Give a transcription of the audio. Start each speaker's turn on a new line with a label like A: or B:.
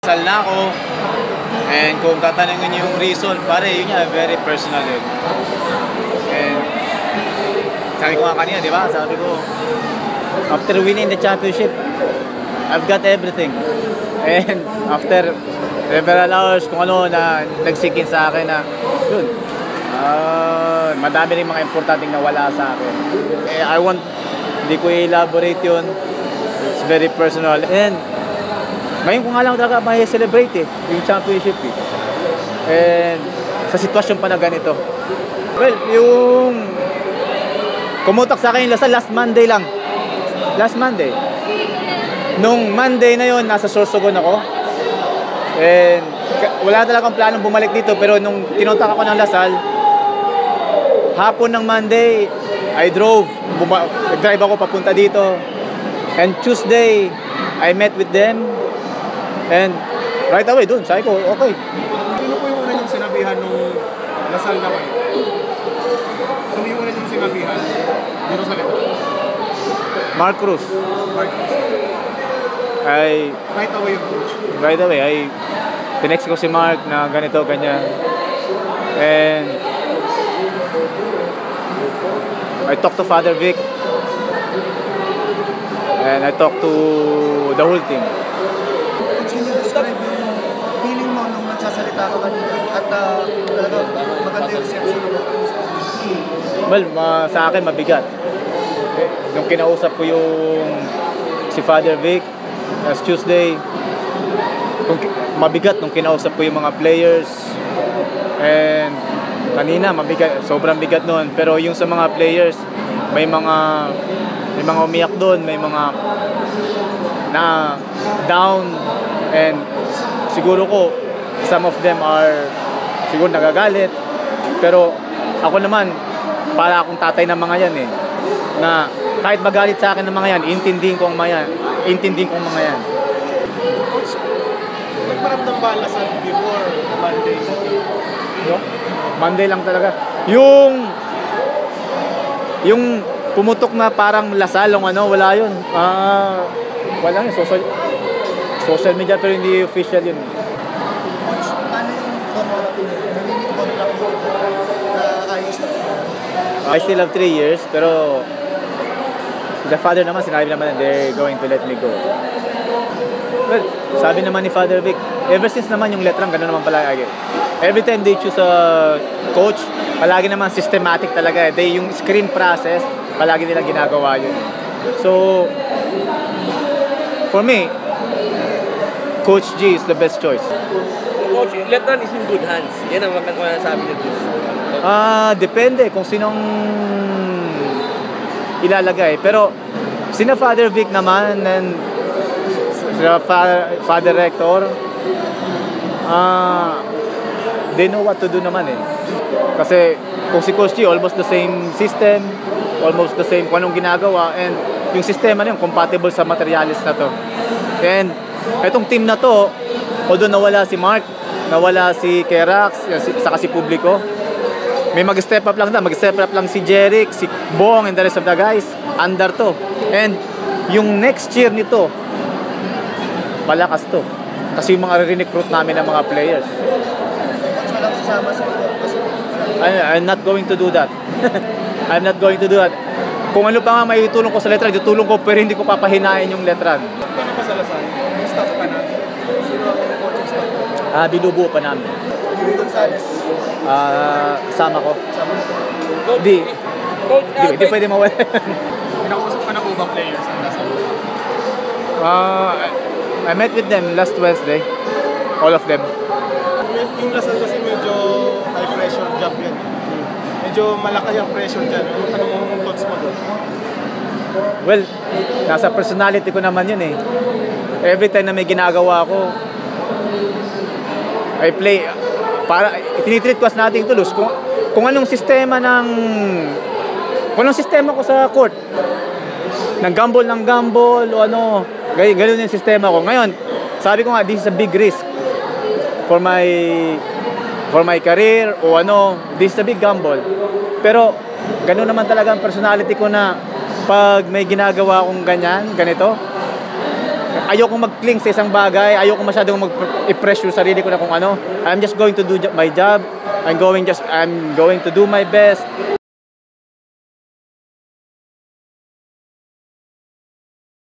A: nagdadasal na ako. And kung tatanungin niyo yung reason, pare, yun nga, very personal yun. And sabi ko nga kanina, di ba? Sabi ko, after winning the championship, I've got everything. And after several hours, kung ano na nagsikin sa akin na, yun, madami rin mga importanteng nawala sa akin. Hindi ko i-elaborate yun. It's very personal. And ngayon ko nga lang talaga may celebrate yung championship And sa sitwasyon pa na ganito. Well, yung kumutak sa akin yung Lasal last Monday lang. Last Monday. Nung Monday na yon nasa Sorsogon ako. And wala talagang planong bumalik dito, pero nung tinontak ako ng Lasal, hapon ng Monday, I nag-drive ako papunta dito. And Tuesday, I met with them. And right away dun, sabi ko, okay.
B: Sino po yung una yung sinabihan nung Lasal na kayo? Sino yung una yung sinabihan dito sa letra?
A: Mark Cruz.
B: Mark Cruz. Right away yung coach?
A: Right away, tinext ko si Mark na ganito, ganyan. And I talked to Father Vic. And I talked to the whole team.
B: Can you describe yung feeling mo nung nagsasalita ka kanina at maganda yung reception mo?
A: Well, sa akin mabigat. Nung kinausap ko yung si Father Vic last Tuesday, mabigat nung kinausap ko yung mga players. And kanina mabigat, sobrang bigat noon. Pero yung sa mga players, may mga umiyak doon, may mga na down, and siguro ko some of them are siguro nagagalit, pero ako naman para akong tatay ng mga yan na kahit magalit sa akin ng mga yan, intindihin ko ang mga yan.
B: Coach, nagparamdam ba Lasal before Monday?
A: Monday lang talaga. Yung pumutok na parang Lasal, wala yun. Wala yun. Social media, pero hindi official yun.
B: Coach, ano yung contract mo? Naging contract mo na ayos na?
A: I still have 3 years, pero the father naman, sinabi naman they're going to let me go. Well, sabi naman ni Father Vic, ever since naman yung letrang, gano'n naman palagi. Every time they choose a coach, palagi naman systematic talaga. Yung screen process, palagi nila ginagawa yun. So, for me, Coach G is the best choice.
C: Coach, Letran is in good hands. Yan ang sabi nito.
A: Depende kung sinong ilalagay. Pero, sina Father Vic naman, and Father Rector, they know what to do naman Kasi kung si Coach G, almost the same system, almost the same kung anong ginagawa, and yung sistema na yun, compatible sa materialis na to. And itong team na to, although nawala si Mark, nawala si Kerax, saka si Publico, may mag-step up lang si Jeric, si Bong, and the rest of the guys, under to. And yung next year nito, malakas to. Kasi yung mga re-recruit namin ng mga players.
B: Walang sasama sa
A: I'm not going to do that. I'm not going to do that. Kung ano pa nga may itulong ko sa Letran, itulong ko, pero hindi ko papahinain yung Letran.
B: Paano pa sa Lasal? Yung staff ka na? Sino ang coaching staff?
A: Binubuo pa namin.
B: Jimmy Gonzalez.
A: Sama ko.
C: Coach,
A: Di pwede mawala.
B: Pinakausap ka na po bang players ang Lasal?
A: I met with them last Wednesday. All of them.
B: Yung Lasal kasi medyo high pressure job yan. Medyo malaki ang pressure dyan. Anong thoughts mo doon?
A: Well, nasa personality ko naman yun Every time na may ginagawa ko, I play para tinitreat ko as nothing to lose. Kung anong sistema ko sa court, ng gamble o ganun yung sistema ko. Ngayon, sabi ko nga, this is a big risk for my career this is a big gamble. Pero ganun naman talaga ang personality ko na pag may ginagawa akong ganito, ayokong mag-cling sa isang bagay, ayokong masyadong mag-press yung sarili ko na kung ano. I'm just going to do my job. I'm going to do my best.